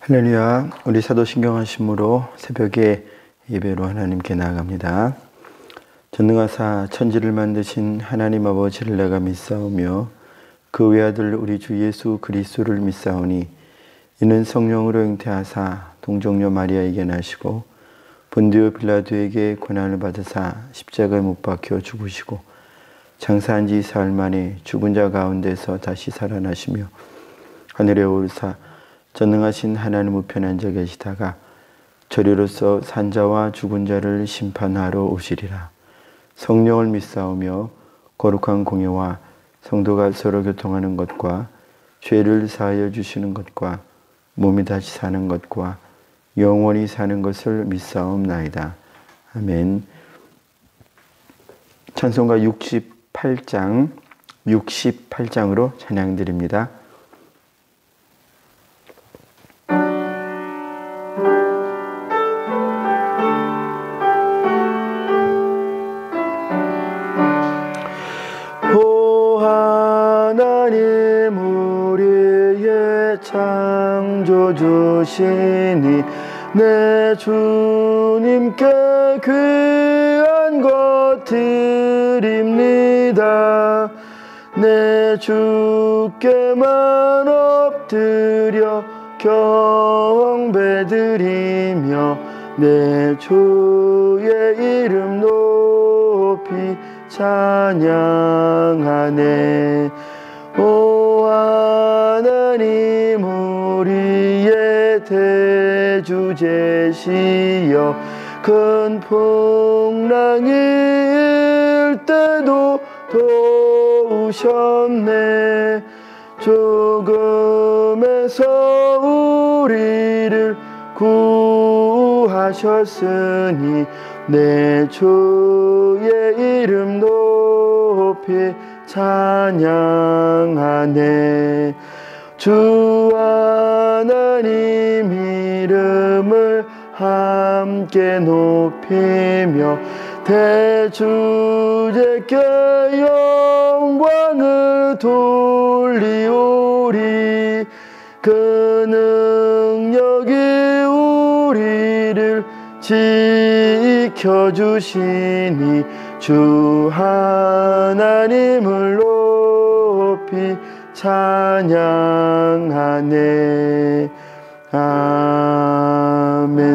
할렐루야. 우리 사도신경 하심으로 새벽에 예배로 하나님께 나아갑니다. 전능하사 천지를 만드신 하나님 아버지를 내가 믿사오며 그 외아들 우리 주 예수 그리스도를 믿사오니 이는 성령으로 잉태하사 동정녀 마리아에게 나시고 본디오 빌라도에게 고난을 받으사 십자가에 못 박혀 죽으시고 장사한 지 사흘 만에 죽은 자 가운데서 다시 살아나시며 하늘에 오르사 전능하신 하나님 우편에 앉아 계시다가 저리로서 산자와 죽은 자를 심판하러 오시리라. 성령을 믿사오며 거룩한 공예와 성도가 서로 교통하는 것과 죄를 사하여 주시는 것과 몸이 다시 사는 것과 영원히 사는 것을 믿사옵나이다. 아멘. 찬송가 68장으로 찬양드립니다. 창조주시니 내 주님께 귀한 것 드립니다. 내 주께만 엎드려 경배드리며 내 주의 이름 높이 찬양하네. 오 하나님 우리의 대주제시여 큰 풍랑일 때도 도우셨네. 죽음에서 우리를 구하셨으니 내 주의 이름 높이 찬양하네. 주 하나님 이름을 함께 높이며 대주제께 영광을 돌리오리. 그 능력이 우리를 지켜주시니 주 하나님을 높이 찬양하네. 아멘.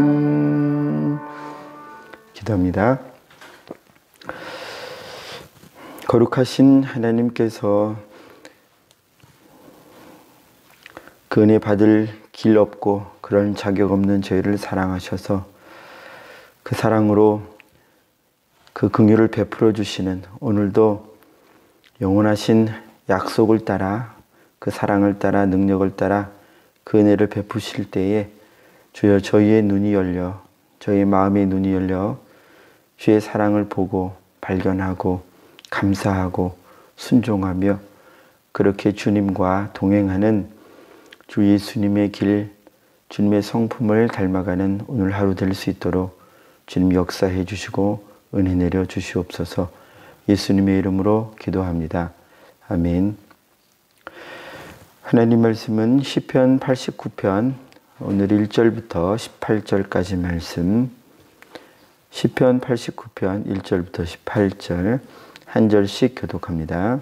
기도합니다. 거룩하신 하나님께서 그 은혜 받을 길 없고 그런 자격 없는 저희를 사랑하셔서 그 사랑으로 그 긍휼을 베풀어 주시는 오늘도 영원하신 약속을 따라 그 사랑을 따라 능력을 따라 그 은혜를 베푸실 때에 주여 저희의 눈이 열려 저희의 마음의 눈이 열려 주의 사랑을 보고 발견하고 감사하고 순종하며 그렇게 주님과 동행하는 주 예수님의 길 주님의 성품을 닮아가는 오늘 하루 될 수 있도록 주님 역사해 주시고 은혜 내려 주시옵소서. 예수님의 이름으로 기도합니다. 아멘. 하나님 말씀은 시편 89편 오늘 1절부터 18절까지 말씀, 시편 89편 1절부터 18절 한 절씩 교독합니다.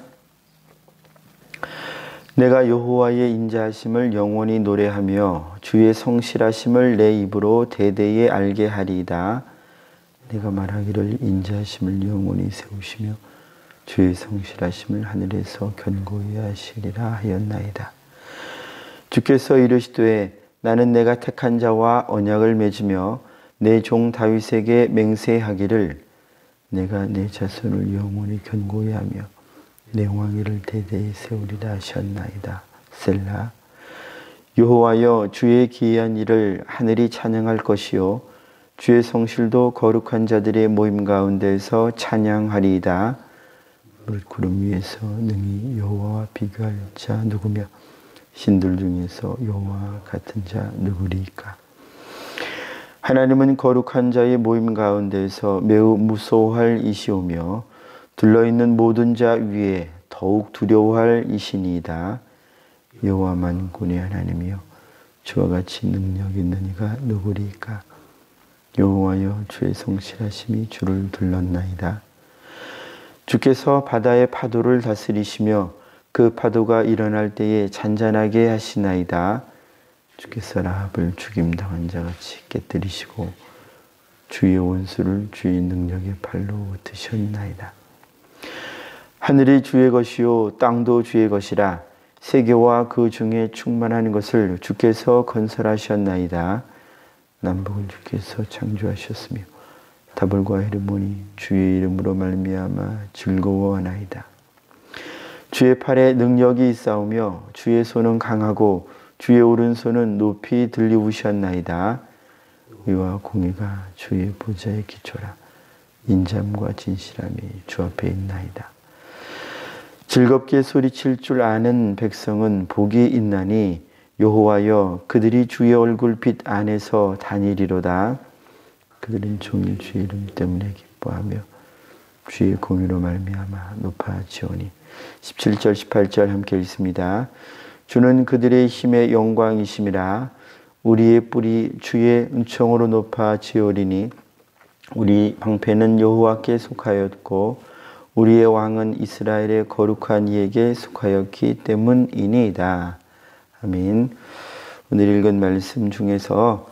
내가 여호와의 인자하심을 영원히 노래하며 주의 성실하심을 내 입으로 대대에 알게 하리이다. 내가 말하기를 인자하심을 영원히 세우시며 주의 성실하심을 하늘에서 견고히 하시리라 하였나이다. 주께서 이르시되 나는 내가 택한 자와 언약을 맺으며 내 종 다윗에게 맹세하기를 내가 내 자손을 영원히 견고히 하며 내 왕위를 대대히 세우리라 하셨나이다. 셀라. 여호와여 주의 기이한 일을 하늘이 찬양할 것이요 주의 성실도 거룩한 자들의 모임 가운데서 찬양하리이다. 구름 위에서 능히 여호와와 비교할 자 누구며 신들 중에서 여호와 같은 자 누구리까? 하나님은 거룩한 자의 모임 가운데서 매우 무서워할 이시오며 둘러있는 모든 자 위에 더욱 두려워할 이시니이다. 여호와 만군의 하나님이여 주와 같이 능력 있는 이가 누구리까? 여호와여, 주의 성실하심이 주를 둘렀나이다. 주께서 바다의 파도를 다스리시며 그 파도가 일어날 때에 잔잔하게 하시나이다. 주께서 라합을 죽임당한 자같이 깨뜨리시고 주의 원수를 주의 능력의 팔로 드셨나이다. 하늘이 주의 것이요 땅도 주의 것이라. 세계와 그 중에 충만한 것을 주께서 건설하셨나이다. 남북을 주께서 창조하셨으며 다볼과 헤르몬이 주의 이름으로 말미암아 즐거워하나이다. 주의 팔에 능력이 있사오며 주의 손은 강하고 주의 오른손은 높이 들리우셨나이다. 의와 공의가 주의 보좌의 기초라. 인잠과 진실함이 주 앞에 있나이다. 즐겁게 소리칠 줄 아는 백성은 복이 있나니 여호와여, 그들이 주의 얼굴빛 안에서 다니리로다. 그들은 종일 주의 이름 때문에 기뻐하며 주의 공의로 말미암아 높아지오니. 17절 18절 함께 읽습니다. 주는 그들의 힘의 영광이심이라. 우리의 뿔이 주의 은총으로 높아지오리니. 우리 방패는 여호와께 속하였고 우리의 왕은 이스라엘의 거룩한 이에게 속하였기 때문이니이다. 아멘. 오늘 읽은 말씀 중에서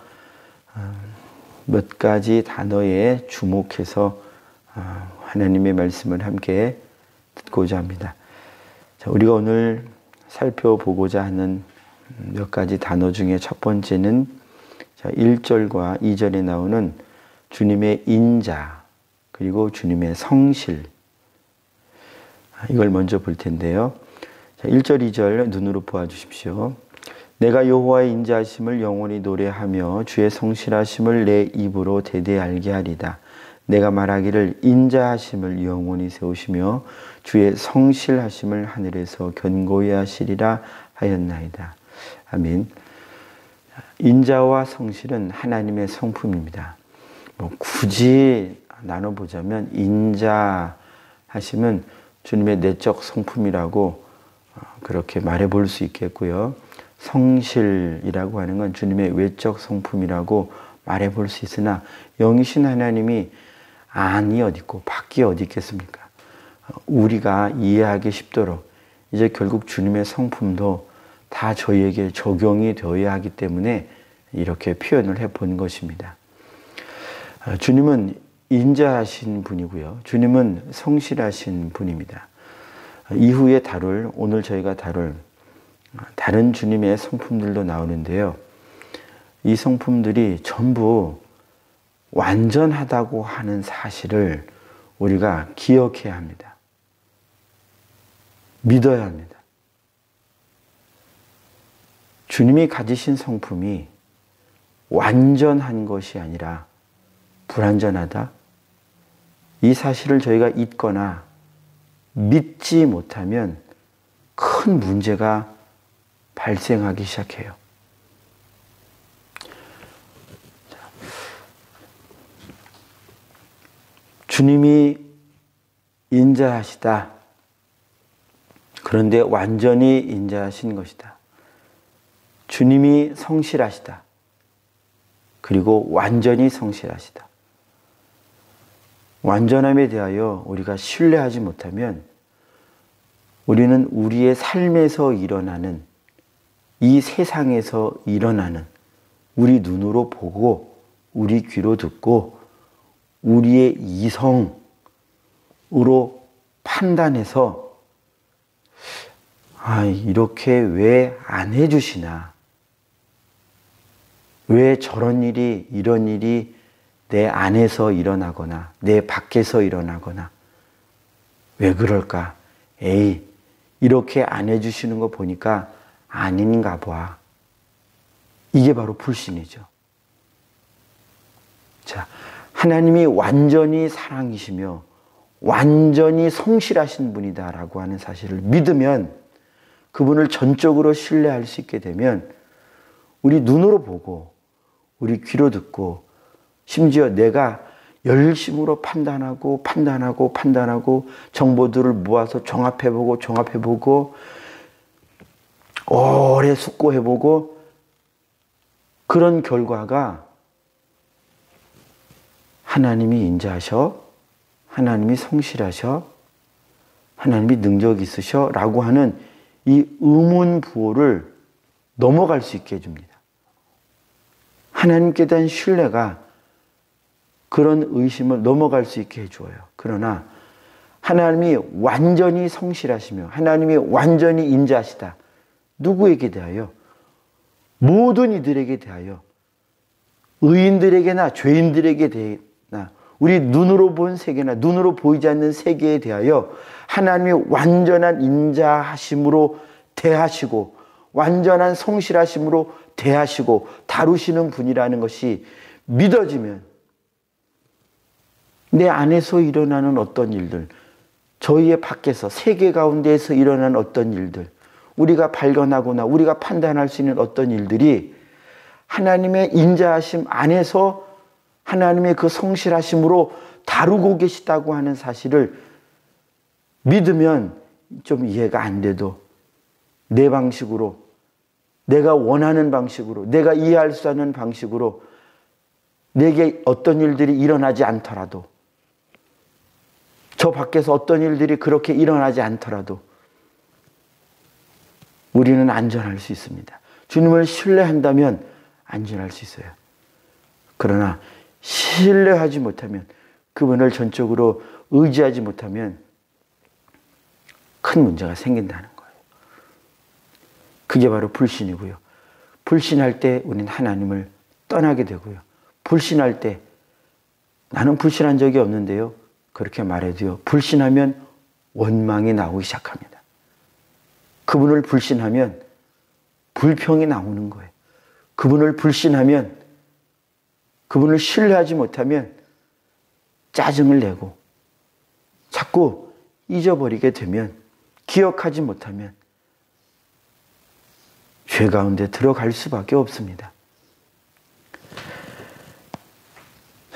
몇 가지 단어에 주목해서 하나님의 말씀을 함께 듣고자 합니다. 자, 우리가 오늘 살펴보고자 하는 몇 가지 단어 중에 첫 번째는 1절과 2절에 나오는 주님의 인자 그리고 주님의 성실, 이걸 먼저 볼 텐데요. 1절 2절 눈으로 보아주십시오. 내가 여호와의 인자하심을 영원히 노래하며 주의 성실하심을 내 입으로 대대 알게 하리다. 내가 말하기를 인자하심을 영원히 세우시며 주의 성실하심을 하늘에서 견고히 하시리라 하였나이다. 아멘. 인자와 성실은 하나님의 성품입니다. 굳이 나눠보자면 인자하심은 주님의 내적 성품이라고 그렇게 말해볼 수 있겠고요. 성실이라고 하는 건 주님의 외적 성품이라고 말해볼 수 있으나 영이신 하나님이 안이 어디 있고 밖이 어디 있겠습니까? 우리가 이해하기 쉽도록 이제 결국 주님의 성품도 다 저희에게 적용이 되어야 하기 때문에 이렇게 표현을 해본 것입니다. 주님은 인자하신 분이고요. 주님은 성실하신 분입니다. 이후에 오늘 저희가 다룰 다른 주님의 성품들도 나오는데요. 이 성품들이 전부 완전하다고 하는 사실을 우리가 기억해야 합니다. 믿어야 합니다. 주님이 가지신 성품이 완전한 것이 아니라 불완전하다? 이 사실을 저희가 잊거나 믿지 못하면 큰 문제가 발생하기 시작해요. 주님이 인자하시다. 그런데 완전히 인자하신 것이다. 주님이 성실하시다. 그리고 완전히 성실하시다. 완전함에 대하여 우리가 신뢰하지 못하면 우리는 우리의 삶에서 일어나는, 이 세상에서 일어나는, 우리 눈으로 보고 우리 귀로 듣고 우리의 이성으로 판단해서 이렇게 왜 안 해주시나, 왜 저런 일이, 이런 일이 내 안에서 일어나거나 내 밖에서 일어나거나 왜 그럴까? 이렇게 안 해주시는 거 보니까 아닌가 봐. 이게 바로 불신이죠. 자, 하나님이 완전히 사랑이시며 완전히 성실하신 분이다라고 하는 사실을 믿으면, 그분을 전적으로 신뢰할 수 있게 되면 우리 눈으로 보고 우리 귀로 듣고 심지어 내가 열심으로 판단하고 정보들을 모아서 종합해보고 오래 숙고해보고 그런 결과가 하나님이 인자하셔, 하나님이 성실하셔, 하나님이 능력 있으셔 라고 하는 이 의문부호를 넘어갈 수 있게 해줍니다. 하나님께 대한 신뢰가 그런 의심을 넘어갈 수 있게 해줘요. 그러나 하나님이 완전히 성실하시며 하나님이 완전히 인자하시다. 누구에게 대하여? 모든 이들에게 대하여, 의인들에게나 죄인들에게 대하나 우리 눈으로 본 세계나 눈으로 보이지 않는 세계에 대하여 하나님이 완전한 인자하심으로 대하시고 완전한 성실하심으로 대하시고 다루시는 분이라는 것이 믿어지면 내 안에서 일어나는 어떤 일들, 저희의 밖에서 세계 가운데에서 일어나는 어떤 일들, 우리가 발견하거나 우리가 판단할 수 있는 어떤 일들이 하나님의 인자하심 안에서 하나님의 그 성실하심으로 다루고 계시다고 하는 사실을 믿으면 좀 이해가 안 돼도 내 방식으로, 내가 원하는 방식으로, 내가 이해할 수 없는 방식으로 내게 어떤 일들이 일어나지 않더라도, 저 밖에서 어떤 일들이 그렇게 일어나지 않더라도 우리는 안전할 수 있습니다. 주님을 신뢰한다면 안전할 수 있어요. 그러나 신뢰하지 못하면, 그분을 전적으로 의지하지 못하면 큰 문제가 생긴다는 거예요. 그게 바로 불신이고요. 불신할 때 우리는 하나님을 떠나게 되고요. 불신할 때 나는 불신한 적이 없는데요. 그렇게 말해도요. 불신하면 원망이 나오기 시작합니다. 그분을 불신하면 불평이 나오는 거예요. 그분을 불신하면, 그분을 신뢰하지 못하면 짜증을 내고 자꾸 잊어버리게 되면, 기억하지 못하면 죄 가운데 들어갈 수밖에 없습니다.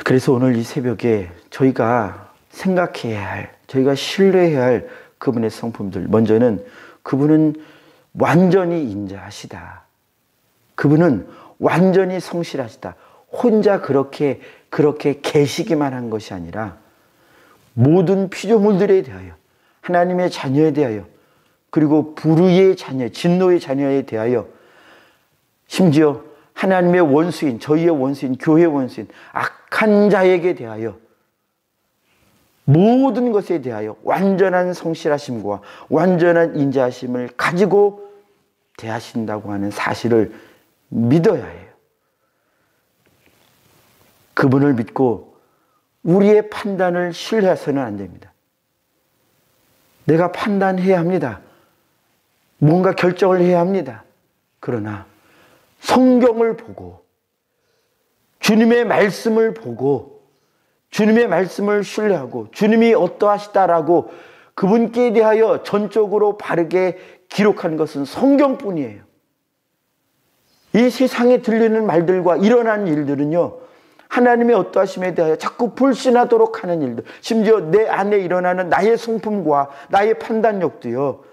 그래서 오늘 이 새벽에 저희가 생각해야 할, 저희가 신뢰해야 할 그분의 성품들, 먼저는 그분은 완전히 인자하시다. 그분은 완전히 성실하시다. 혼자 그렇게 계시기만 한 것이 아니라 모든 피조물들에 대하여, 하나님의 자녀에 대하여, 그리고 불의의 자녀, 진노의 자녀에 대하여, 심지어 하나님의 원수인, 저희의 원수인, 교회의 원수인 악한 자에게 대하여, 모든 것에 대하여 완전한 성실하심과 완전한 인자하심을 가지고 대하신다고 하는 사실을 믿어야 해요. 그분을 믿고 우리의 판단을 신뢰해서는 안 됩니다. 내가 판단해야 합니다. 뭔가 결정을 해야 합니다. 그러나 성경을 보고, 주님의 말씀을 보고, 주님의 말씀을 신뢰하고 주님이 어떠하시다라고 그분께 대하여 전적으로 바르게 기록한 것은 성경뿐이에요. 이 세상에 들리는 말들과 일어나는 일들은요, 하나님의 어떠하심에 대하여 자꾸 불신하도록 하는 일들, 심지어 내 안에 일어나는 나의 성품과 나의 판단력도요,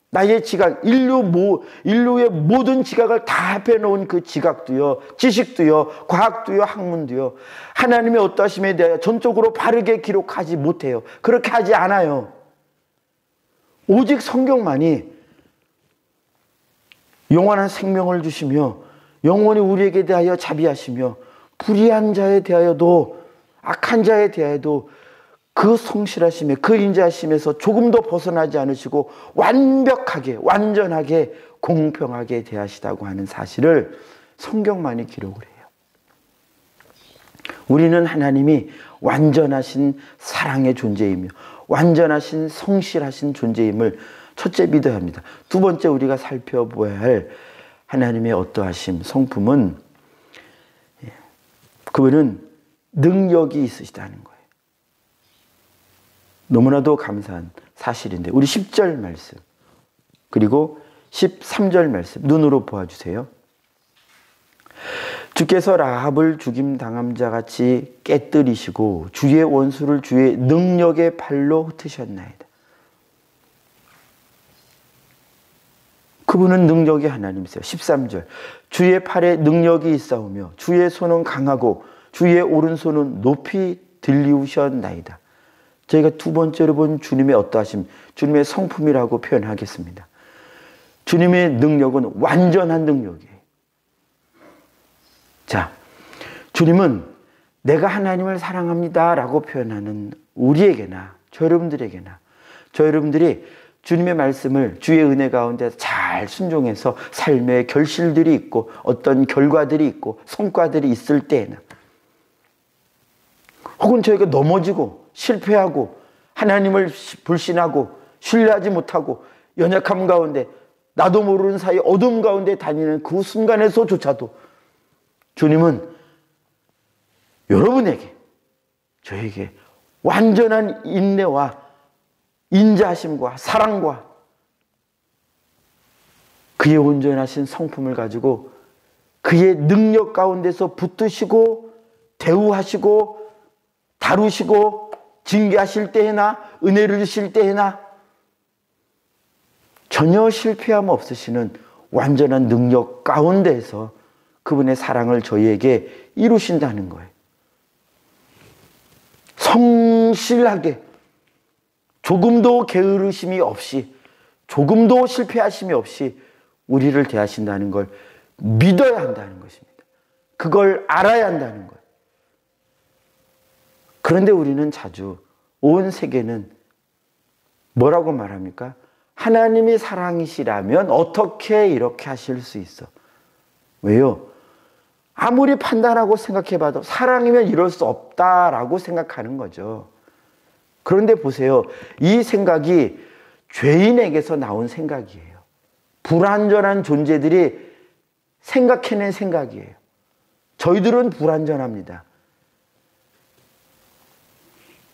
나의 지각, 인류의 모든 지각을 다 합해놓은 그 지각도요, 지식도요, 과학도요, 학문도요, 하나님의 어떠하심에 대하여 전적으로 바르게 기록하지 못해요. 그렇게 하지 않아요. 오직 성경만이 영원한 생명을 주시며 영원히 우리에게 대하여 자비하시며 불의한 자에 대하여도, 악한 자에 대하여도 그 성실하심에, 그 인자하심에서 조금도 벗어나지 않으시고 완벽하게, 완전하게, 공평하게 대하시다고 하는 사실을 성경만이 기록을 해요. 우리는 하나님이 완전하신 사랑의 존재이며 완전하신 성실하신 존재임을 첫째 믿어야 합니다. 두 번째 우리가 살펴보아야 할 하나님의 어떠하심, 성품은 그분은 능력이 있으시다는 거예요. 너무나도 감사한 사실인데 우리 10절 말씀 그리고 13절 말씀 눈으로 보아주세요. 주께서 라합을 죽임 당한 자같이 깨뜨리시고 주의 원수를 주의 능력의 팔로 흩으셨나이다. 그분은 능력이 하나님이세요. 13절. 주의 팔에 능력이 있사오며 주의 손은 강하고 주의 오른손은 높이 들리우셨나이다. 저희가 두 번째로 본 주님의 어떠하심, 주님의 성품이라고 표현하겠습니다. 주님의 능력은 완전한 능력이에요. 자, 주님은 내가 하나님을 사랑합니다 라고 표현하는 우리에게나 저 여러분들이 주님의 말씀을 주의 은혜 가운데 잘 순종해서 삶의 결실들이 있고 어떤 결과들이 있고 성과들이 있을 때에나, 혹은 저희가 넘어지고 실패하고 하나님을 불신하고 신뢰하지 못하고 연약함 가운데 나도 모르는 사이 어둠 가운데 다니는 그 순간에서조차도 주님은 여러분에게, 저에게 완전한 인내와 인자하심과 사랑과 그의 온전하신 성품을 가지고 그의 능력 가운데서 붙드시고 대우하시고 다루시고 징계하실 때에나 은혜를 주실 때에나 전혀 실패함 없으시는 완전한 능력 가운데에서 그분의 사랑을 저희에게 이루신다는 거예요. 성실하게 조금도 게으르심이 없이 조금도 실패하심이 없이 우리를 대하신다는 걸 믿어야 한다는 것입니다. 그걸 알아야 한다는 거예요. 그런데 우리는 자주 온 세계는 뭐라고 말합니까? 하나님이 사랑이시라면 어떻게 이렇게 하실 수 있어? 왜요? 아무리 판단하고 생각해봐도 사랑이면 이럴 수 없다라고 생각하는 거죠. 그런데 보세요. 이 생각이 죄인에게서 나온 생각이에요. 불완전한 존재들이 생각해낸 생각이에요. 저희들은 불완전합니다.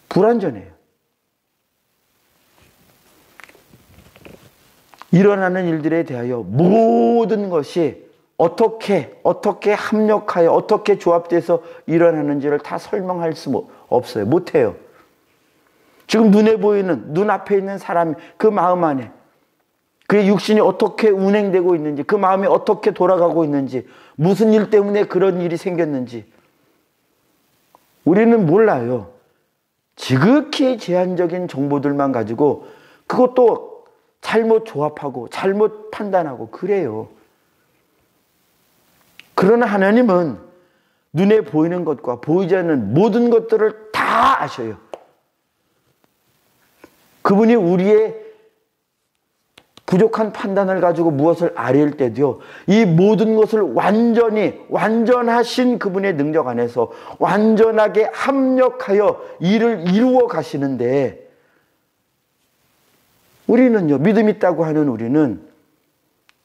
불완전해요. 일어나는 일들에 대하여 모든 것이 어떻게 합력하여 어떻게 조합돼서 일어나는지를 다 설명할 수 없어요. 못해요. 지금 눈에 보이는 눈앞에 있는 사람 그 마음 안에 그의 육신이 어떻게 운행되고 있는지, 그 마음이 어떻게 돌아가고 있는지, 무슨 일 때문에 그런 일이 생겼는지 우리는 몰라요. 지극히 제한적인 정보들만 가지고 그것도 잘못 조합하고 잘못 판단하고 그래요. 그러나 하나님은 눈에 보이는 것과 보이지 않는 모든 것들을 다 아셔요. 그분이 우리의 부족한 판단을 가지고 무엇을 아뢰일 때도요, 이 모든 것을 완전하신 그분의 능력 안에서 완전하게 합력하여 일을 이루어 가시는데, 우리는요, 믿음 있다고 하는 우리는,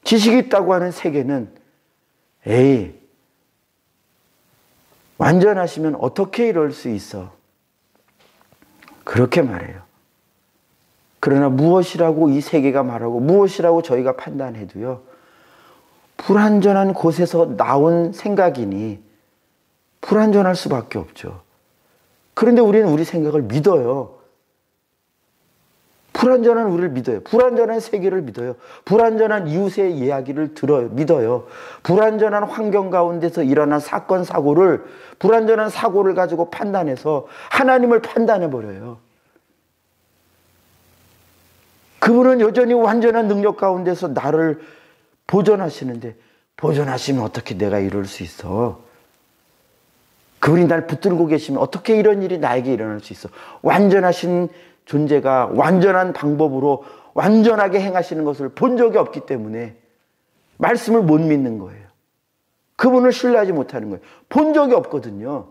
지식 있다고 하는 세계는 완전하시면 어떻게 이럴 수 있어? 그렇게 말해요. 그러나 무엇이라고 이 세계가 말하고 무엇이라고 저희가 판단해도요, 불완전한 곳에서 나온 생각이니 불완전할 수밖에 없죠. 그런데 우리는 우리 생각을 믿어요. 불완전한 우리를 믿어요. 불완전한 세계를 믿어요. 불완전한 이웃의 이야기를 믿어요. 불완전한 환경 가운데서 일어난 사건, 불완전한 사고를 가지고 판단해서 하나님을 판단해버려요. 그분은 여전히 완전한 능력 가운데서 나를 보존하시는데, 보존하시면 어떻게 내가 이룰 수 있어? 그분이 날 붙들고 계시면 어떻게 이런 일이 나에게 일어날 수 있어? 완전하신 존재가 완전한 방법으로 완전하게 행하시는 것을 본 적이 없기 때문에 말씀을 못 믿는 거예요. 그분을 신뢰하지 못하는 거예요. 본 적이 없거든요.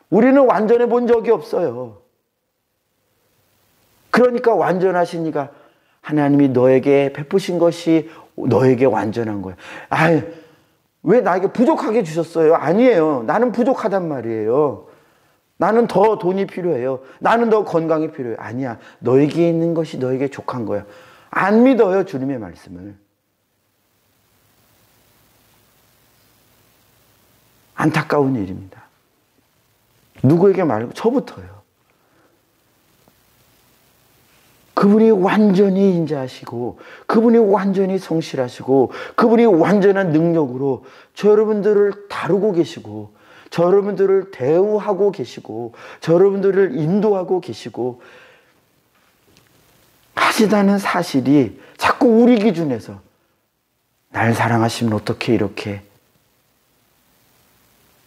우리는 완전해 본 적이 없어요. 그러니까 완전하시니까 하나님이 너에게 베푸신 것이 너에게 완전한 거예요. 왜 나에게 부족하게 주셨어요? 아니에요. 나는 부족하단 말이에요. 나는 더 돈이 필요해요. 나는 더 건강이 필요해요. 아니야. 너에게 있는 것이 너에게 족한 거야. 안 믿어요, 주님의 말씀을. 안타까운 일입니다. 누구에게 말고 저부터요. 그분이 완전히 인자하시고 그분이 완전히 성실하시고 그분이 완전한 능력으로 저 여러분들을 다루고 계시고 저 여러분들을 대우하고 계시고 저 여러분들을 인도하고 계시고 하시다는 사실이 자꾸 우리 기준에서 날 사랑하시면 어떻게 이렇게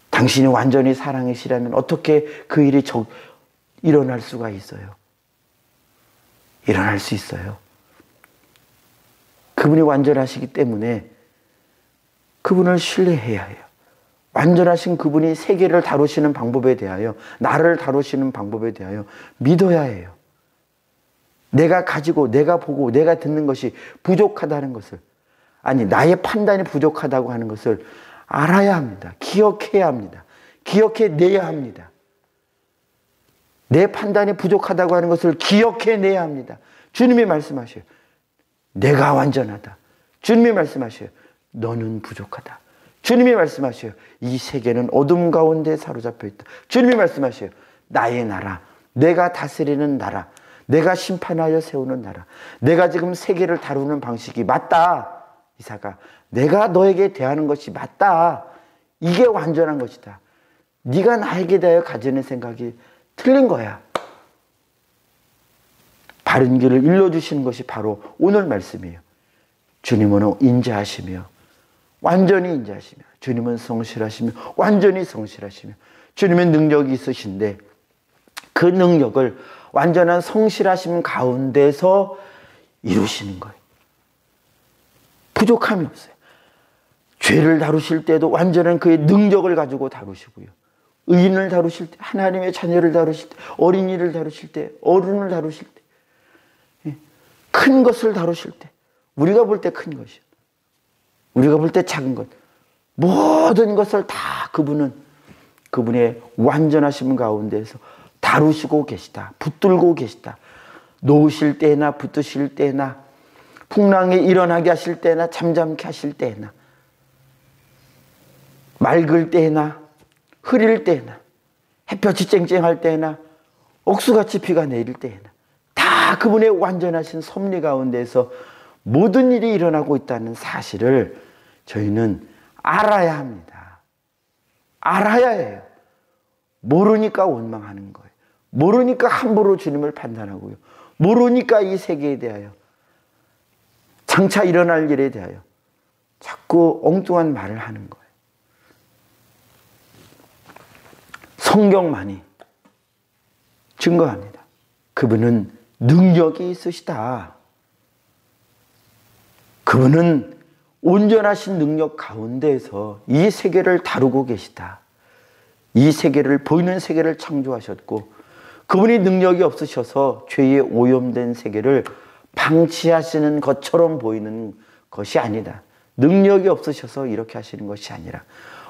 당신이 완전히 사랑이시라면 어떻게 그 일이 일어날 수가 있어요? 일어날 수 있어요. 그분이 완전하시기 때문에 그분을 신뢰해야 해요. 완전하신 그분이 세계를 다루시는 방법에 대하여 나를 다루시는 방법에 대하여 믿어야 해요. 내가 가지고 내가 보고 내가 듣는 것이 부족하다는 것을 아니 나의 판단이 부족하다고 하는 것을 알아야 합니다. 기억해야 합니다. 기억해내야 합니다. 내 판단이 부족하다고 하는 것을 기억해내야 합니다. 주님이 말씀하셔요. 내가 완전하다. 주님이 말씀하셔요. 너는 부족하다. 주님이 말씀하셔요. 이 세계는 어둠 가운데 사로잡혀 있다. 주님이 말씀하셔요. 나의 나라, 내가 다스리는 나라, 내가 심판하여 세우는 나라, 내가 지금 세계를 다루는 방식이 맞다. 이사가 내가 너에게 대하는 것이 맞다. 이게 완전한 것이다. 네가 나에게 대하여 가지는 생각이 틀린 거야. 바른 길을 일러주시는 것이 바로 오늘 말씀이에요. 주님은 인자하시며 완전히 인자하시며 주님은 성실하시며 완전히 성실하시며 주님은 능력이 있으신데 그 능력을 완전한 성실하심 가운데서 이루시는 거예요. 부족함이 없어요. 죄를 다루실 때도 완전한 그의 능력을 가지고 다루시고요. 의인을 다루실 때, 하나님의 자녀를 다루실 때, 어린이를 다루실 때, 어른을 다루실 때, 큰 것을 다루실 때, 우리가 볼 때 큰 것이요. 우리가 볼 때 작은 것, 모든 것을 다 그분의 완전하심 가운데서 다루시고 계시다. 붙들고 계시다. 놓으실 때나 붙드실 때나 풍랑이 일어나게 하실 때나 잠잠케 하실 때나 맑을 때나 흐릴 때나 햇볕이 쨍쨍할 때나 옥수같이 비가 내릴 때나 다 그분의 완전하신 섭리 가운데서 모든 일이 일어나고 있다는 사실을 저희는 알아야 합니다. 알아야 해요. 모르니까 원망하는 거예요. 모르니까 함부로 주님을 판단하고요. 모르니까 이 세계에 대하여 장차 일어날 일에 대하여 자꾸 엉뚱한 말을 하는 거예요. 성경만이 증거합니다. 그분은 능력이 있으시다. 그분은 온전하신 능력 가운데에서 이 세계를 다루고 계시다. 이 세계를 보이는 세계를 창조하셨고 그분이 능력이 없으셔서 죄에 오염된 세계를 방치하시는 것처럼 보이는 것이 아니다. 능력이 없으셔서 이렇게 하시는 것이 아니라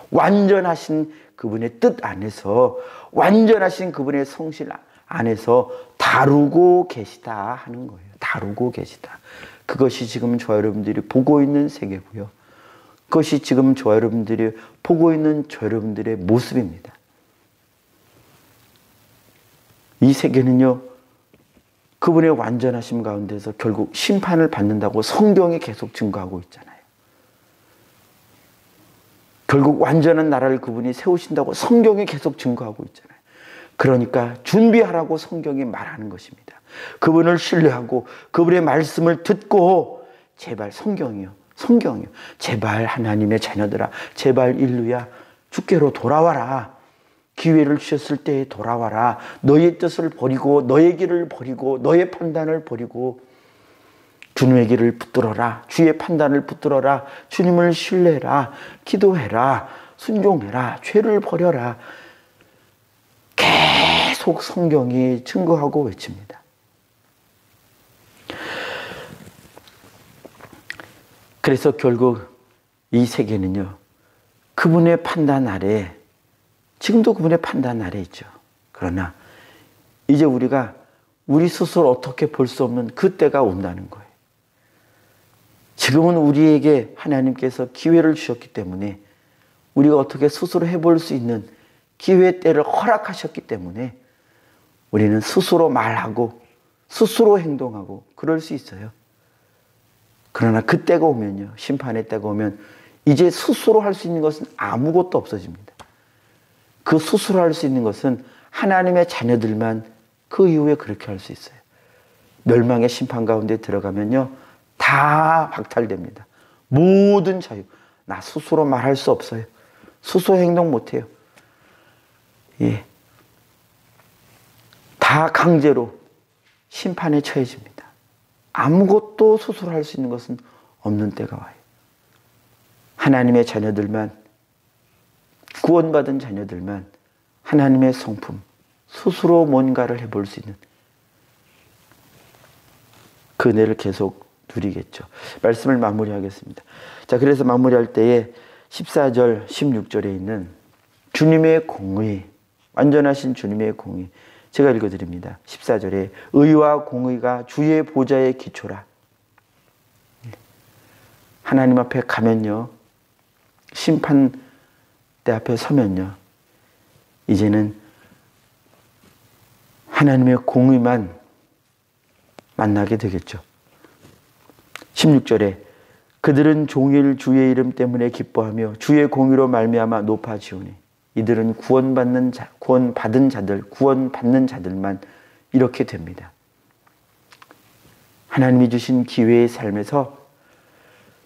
완전하신 그분의 뜻 안에서 완전하신 그분의 성실 안에서 다루고 계시다 하는 거예요. 다루고 계시다. 그것이 지금 저와 여러분들이 보고 있는 세계고요. 그것이 지금 저와 여러분들이 보고 있는 저 여러분들의 모습입니다. 이 세계는요. 그분의 완전하심 가운데서 결국 심판을 받는다고 성경이 계속 증거하고 있잖아요. 결국 완전한 나라를 그분이 세우신다고 성경이 계속 증거하고 있잖아요. 그러니까 준비하라고 성경이 말하는 것입니다. 그분을 신뢰하고 그분의 말씀을 듣고 제발 성경이요. 제발 하나님의 자녀들아, 제발 인류야, 주께로 돌아와라. 기회를 주셨을 때 돌아와라. 너의 뜻을 버리고 너의 길을 버리고 너의 판단을 버리고 주님의 길을 붙들어라. 주의 판단을 붙들어라. 주님을 신뢰해라. 기도해라. 순종해라. 죄를 버려라. 계속 성경이 증거하고 외칩니다. 그래서 결국 이 세계는요. 그분의 판단 아래, 지금도 그분의 판단 아래 있죠. 그러나 이제 우리가 우리 스스로 어떻게 볼 수 없는 그 때가 온다는 거예요. 지금은 우리에게 하나님께서 기회를 주셨기 때문에 우리가 어떻게 스스로 해볼 수 있는 기회 때를 허락하셨기 때문에 우리는 스스로 말하고 스스로 행동하고 그럴 수 있어요. 그러나 그때가 오면요, 심판의 때가 오면 이제 스스로 할 수 있는 것은 아무것도 없어집니다. 그 스스로 할 수 있는 것은 하나님의 자녀들만 그 이후에 그렇게 할 수 있어요. 멸망의 심판 가운데 들어가면요, 다 박탈됩니다. 모든 자유. 나 스스로 말할 수 없어요. 스스로 행동 못해요. 예. 다 강제로 심판에 처해집니다. 아무것도 스스로 할 수 있는 것은 없는 때가 와요. 하나님의 자녀들만, 구원받은 자녀들만 하나님의 성품, 스스로 뭔가를 해볼 수 있는 그 은혜를 계속 누리겠죠. 말씀을 마무리하겠습니다. 자, 그래서 마무리할 때에 14절, 16절에 있는 주님의 공의, 완전하신 주님의 공의, 제가 읽어드립니다. 14절에 의와 공의가 주의 보좌의 기초라. 하나님 앞에 가면요, 심판대 앞에 서면요, 이제는 하나님의 공의만 만나게 되겠죠. 16절에 그들은 종일 주의 이름 때문에 기뻐하며 주의 공의로 말미암아 높아지오니 이들은 구원받는 자들만 이렇게 됩니다. 하나님이 주신 기회의 삶에서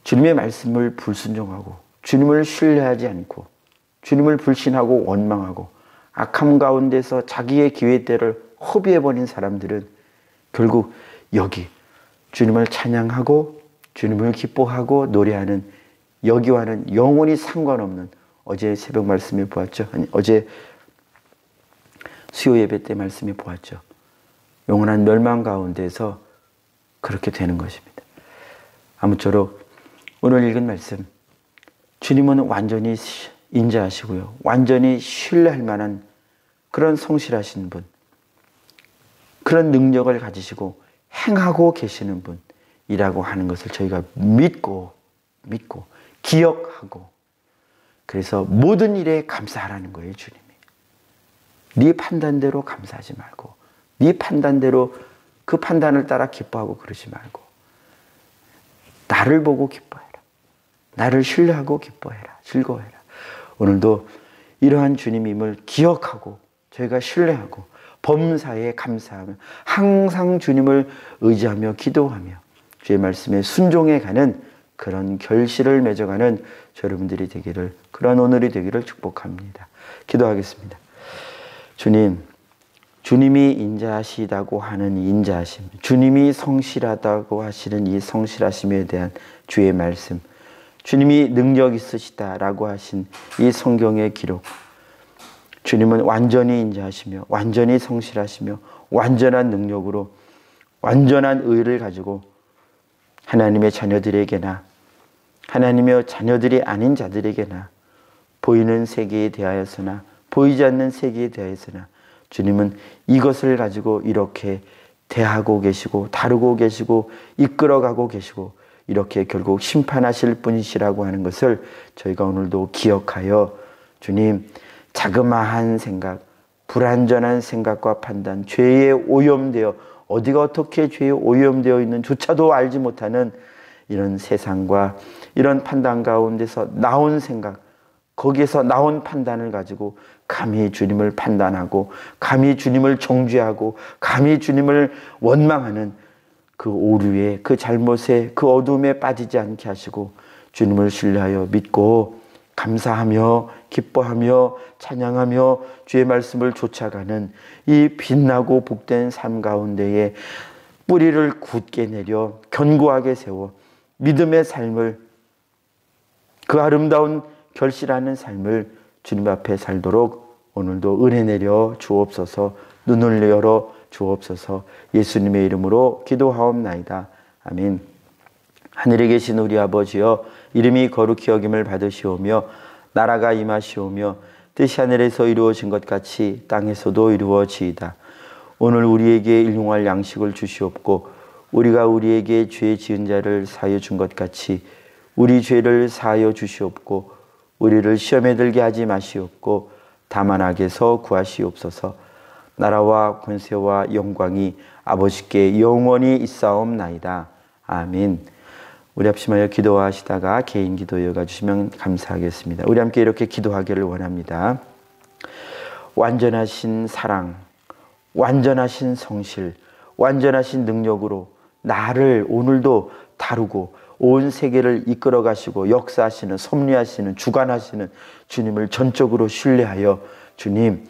주님의 말씀을 불순종하고 주님을 신뢰하지 않고 주님을 불신하고 원망하고 악함 가운데서 자기의 기회대를 허비해버린 사람들은 결국 여기 주님을 찬양하고 주님을 기뻐하고 노래하는 여기와는 영원히 상관없는, 어제 새벽 말씀에 보았죠. 어제 수요 예배 때 말씀에 보았죠. 영원한 멸망 가운데서 그렇게 되는 것입니다. 아무쪼록 오늘 읽은 말씀, 주님은 완전히 인자하시고요, 완전히 신뢰할 만한 그런 성실하신 분, 그런 능력을 가지시고 행하고 계시는 분이라고 하는 것을 저희가 믿고 기억하고, 그래서 모든 일에 감사하라는 거예요. 주님이 네 판단대로 감사하지 말고, 네 판단대로 그 판단을 따라 기뻐하고 그러지 말고, 나를 보고 기뻐해라. 나를 신뢰하고 기뻐해라. 즐거워해라. 오늘도 이러한 주님임을 기억하고 저희가 신뢰하고 범사에 감사하며 항상 주님을 의지하며 기도하며 주의 말씀에 순종해가는 그런 결실을 맺어가는 여러분들이 되기를, 그런 오늘이 되기를 축복합니다. 기도하겠습니다. 주님, 주님이 인자하시다고 하는 인자하심, 주님이 성실하다고 하시는 이 성실하심에 대한 주의 말씀, 주님이 능력 있으시다라고 하신 이 성경의 기록, 주님은 완전히 인자하시며 완전히 성실하시며 완전한 능력으로 완전한 의를 가지고 하나님의 자녀들에게나 하나님의 자녀들이 아닌 자들에게나 보이는 세계에 대하여서나 보이지 않는 세계에 대하여서나 주님은 이것을 가지고 이렇게 대하고 계시고 다루고 계시고 이끌어가고 계시고 이렇게 결국 심판하실 분이시라고 하는 것을 저희가 오늘도 기억하여 주님, 자그마한 생각, 불완전한 생각과 판단, 죄에 오염되어 어디가 어떻게 죄에 오염되어 있는 조차도 알지 못하는 이런 세상과 이런 판단 가운데서 나온 생각, 거기에서 나온 판단을 가지고 감히 주님을 판단하고 감히 주님을 정죄하고 감히 주님을 원망하는 그 오류에, 그 잘못에, 그 어둠에 빠지지 않게 하시고 주님을 신뢰하여 믿고 감사하며 기뻐하며 찬양하며 주의 말씀을 쫓아가는 이 빛나고 복된 삶 가운데에 뿌리를 굳게 내려 견고하게 세워 믿음의 삶을, 그 아름다운 결실하는 삶을 주님 앞에 살도록 오늘도 은혜 내려 주옵소서. 눈을 열어 주옵소서. 예수님의 이름으로 기도하옵나이다. 아멘. 하늘에 계신 우리 아버지여, 이름이 거룩히 여김을 받으시오며 나라가 임하시오며 뜻이 하늘에서 이루어진 것 같이 땅에서도 이루어지이다. 오늘 우리에게 일용할 양식을 주시옵고 우리가 우리에게 죄 지은 자를 사하여 준 것 같이 우리 죄를 사하여 주시옵고 우리를 시험에 들게 하지 마시옵고 다만 악에서 구하시옵소서. 나라와 권세와 영광이 아버지께 영원히 있사옵나이다. 아멘. 우리 합심하여 기도하시다가 개인 기도 이어가 주시면 감사하겠습니다. 우리 함께 이렇게 기도하기를 원합니다. 완전하신 사랑, 완전하신 성실, 완전하신 능력으로 나를 오늘도 다루고 온 세계를 이끌어 가시고 역사하시는, 섭리하시는, 주관하시는 주님을 전적으로 신뢰하여 주님,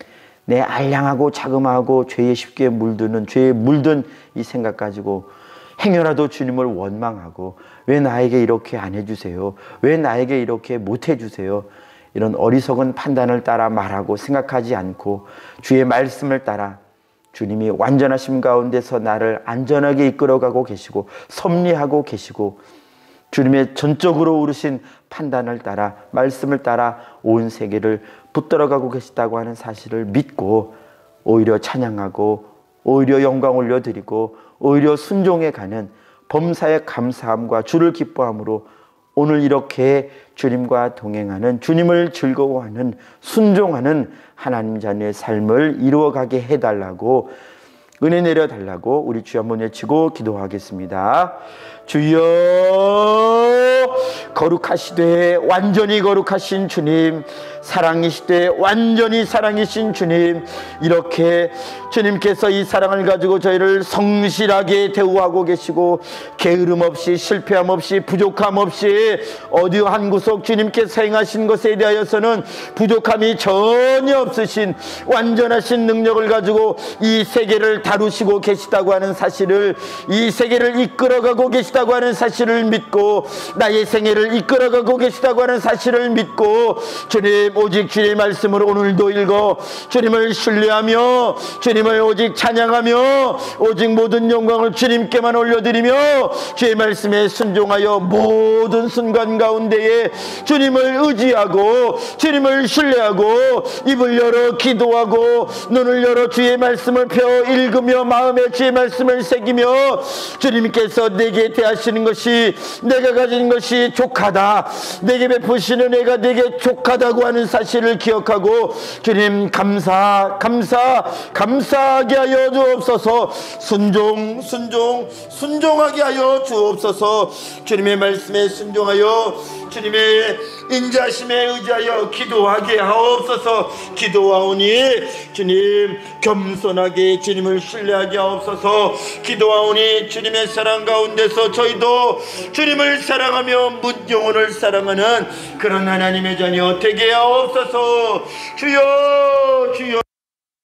내 알량하고 자그마하고 죄에 쉽게 물드는, 죄에 물든 이 생각 가지고 행여라도 주님을 원망하고 왜 나에게 이렇게 안 해주세요? 왜 나에게 이렇게 못 해주세요? 이런 어리석은 판단을 따라 말하고 생각하지 않고 주의 말씀을 따라 주님이 완전하심 가운데서 나를 안전하게 이끌어가고 계시고 섭리하고 계시고 주님의 전적으로 오르신 판단을 따라 말씀을 따라 온 세계를 붙들어가고 계시다고 하는 사실을 믿고 오히려 찬양하고 오히려 영광 올려드리고 오히려 순종해가는 범사의 감사함과 주를 기뻐함으로 오늘 이렇게 주님과 동행하는, 주님을 즐거워하는, 순종하는 하나님 자녀의 삶을 이루어가게 해달라고, 은혜 내려달라고 우리 주여 한번 외치고 기도하겠습니다. 주여, 거룩하시되 완전히 거룩하신 주님, 사랑이시되 완전히 사랑이신 주님, 이렇게 주님께서 이 사랑을 가지고 저희를 성실하게 대우하고 계시고 게으름 없이 실패함 없이 부족함 없이 어디 한 구석 주님께서 행하신 것에 대하여서는 부족함이 전혀 없으신 완전하신 능력을 가지고 이 세계를 다루시고 계시다고 하는 사실을, 이 세계를 이끌어가고 계시다고 하는 사실을 믿고 나의 생애를 이끌어가고 계시다고 하는 사실을 믿고 주님, 오직 주의 말씀을 오늘도 읽어 주님을 신뢰하며 주님을 오직 찬양하며 오직 모든 영광을 주님께만 올려드리며 주의 말씀에 순종하여 모든 순간 가운데에 주님을 의지하고 주님을 신뢰하고 입을 열어 기도하고 눈을 열어 주의 말씀을 펴 읽으며 마음에 주의 말씀을 새기며 주님께서 내게 대하시는 것이, 내가 가진 것이 족하다, 내게 베푸시는 애가 내게 족하다고 하는 사실을 기억하고 주님 감사하게 하여 주옵소서. 순종하게 하여 주옵소서. 주님의 말씀에 순종하여 주님의 인자심에 의지하여 기도하게 하옵소서. 기도하오니 주님 겸손하게 주님을 신뢰하게 하옵소서. 기도하오니 주님의 사랑 가운데서 저희도 주님을 사랑하며 영혼을 사랑하는 그런 하나님의 자녀 되게 하옵소서. 주여,